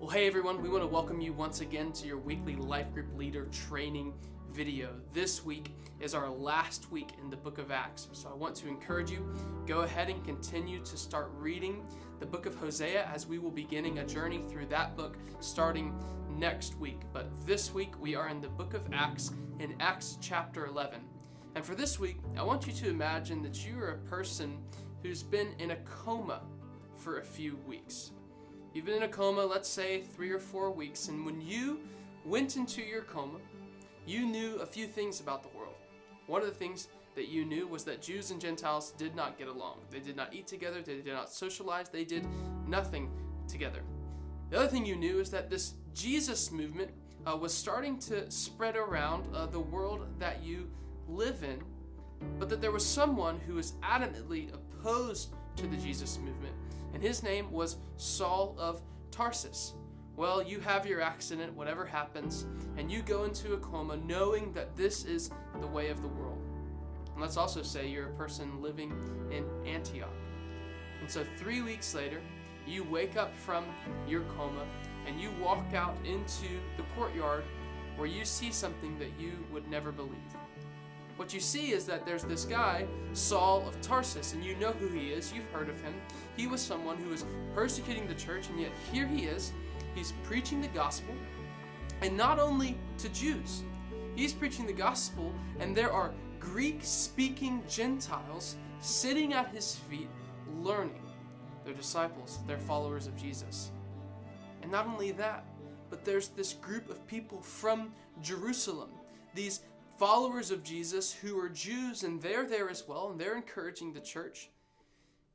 Well, hey everyone, we want to welcome you once again to your weekly Life Group Leader training video. This week is our last week in the book of Acts, so I want to encourage you, go ahead and continue to start reading the book of Hosea as we will be beginning a journey through that book starting next week. But this week we are in the book of Acts, in Acts chapter 11. And for this week, I want you to imagine that you are a person who's been in a coma for a few weeks. You've been in a coma, let's say 3 or 4 weeks, and when you went into your coma, you knew a few things about the world. One of the things that you knew was that Jews and Gentiles did not get along. They did not eat together, they did not socialize, they did nothing together. The other thing you knew is that this Jesus movement was starting to spread around the world that you live in, but that there was someone who was adamantly opposed to the Jesus movement, and his name was Saul of Tarsus. Well, you have your accident, whatever happens, and you go into a coma knowing that this is the way of the world. And let's also say you're a person living in Antioch. And so 3 weeks later, you wake up from your coma and you walk out into the courtyard where you see something that you would never believe. What you see is that there's this guy, Saul of Tarsus, and you know who he is, you've heard of him. He was someone who was persecuting the church, and yet here he is, he's preaching the gospel, and not only to Jews. He's preaching the gospel, and there are Greek-speaking Gentiles sitting at his feet, learning. They're disciples, they're followers of Jesus. And not only that, but there's this group of people from Jerusalem, these followers of Jesus who are Jews, and they're there as well, and they're encouraging the church.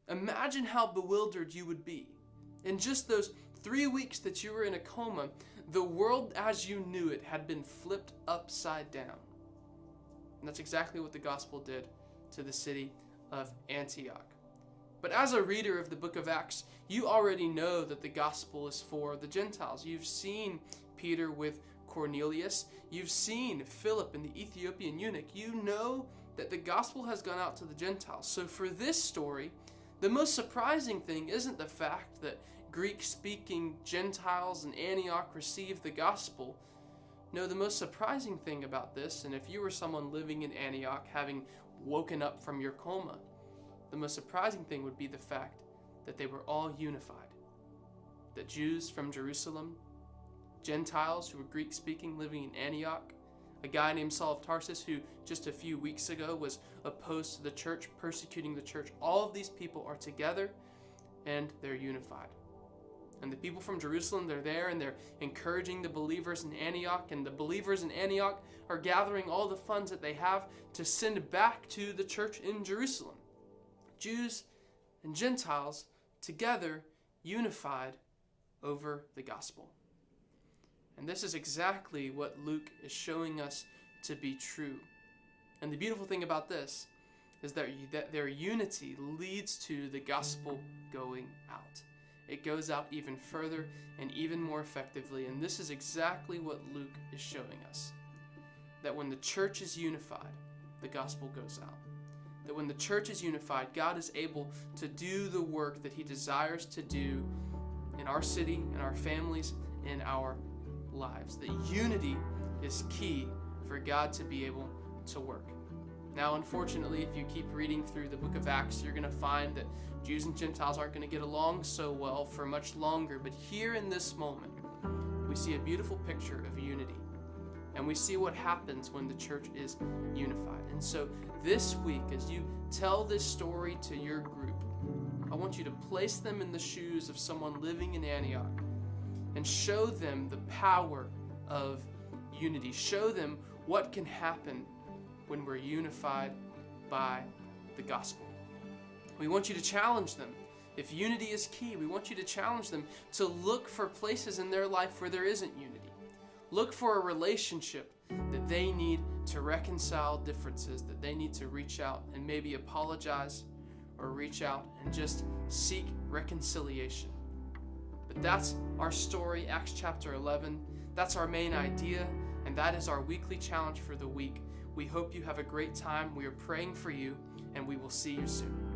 Imagine how bewildered you would be. In just those 3 weeks that you were in a coma, the world as you knew it had been flipped upside down. And that's exactly what the gospel did to the city of Antioch. But as a reader of the book of Acts, you already know that the gospel is for the Gentiles. You've seen Peter with Cornelius. You've seen Philip and the Ethiopian eunuch. You know that the gospel has gone out to the Gentiles. So for this story, the most surprising thing isn't the fact that Greek-speaking Gentiles in Antioch received the gospel. No, the most surprising thing about this, and if you were someone living in Antioch having woken up from your coma, the most surprising thing would be the fact that they were all unified. That Jews from Jerusalem, Gentiles who were Greek-speaking living in Antioch, a guy named Saul of Tarsus who just a few weeks ago was opposed to the church, persecuting the church. All of these people are together and they're unified. And the people from Jerusalem, they're there and they're encouraging the believers in Antioch, and the believers in Antioch are gathering all the funds that they have to send back to the church in Jerusalem. Jews and Gentiles together, unified over the gospel. And this is exactly what Luke is showing us to be true. And the beautiful thing about this is that their unity leads to the gospel going out. It goes out even further and even more effectively. And this is exactly what Luke is showing us. That when the church is unified, the gospel goes out. That when the church is unified, God is able to do the work that he desires to do in our city, in our families, in our lives. That unity is key for God to be able to work. Now, unfortunately, if you keep reading through the book of Acts, you're going to find that Jews and Gentiles aren't going to get along so well for much longer. But here in this moment, we see a beautiful picture of unity. And we see what happens when the church is unified. And so this week, as you tell this story to your group, I want you to place them in the shoes of someone living in Antioch and show them the power of unity. Show them what can happen when we're unified by the gospel. We want you to challenge them. If unity is key, we want you to challenge them to look for places in their life where there isn't unity. Look for a relationship that they need to reconcile differences, that they need to reach out and maybe apologize or reach out and just seek reconciliation. But that's our story, Acts chapter 11. That's our main idea, and that is our weekly challenge for the week. We hope you have a great time. We are praying for you, and we will see you soon.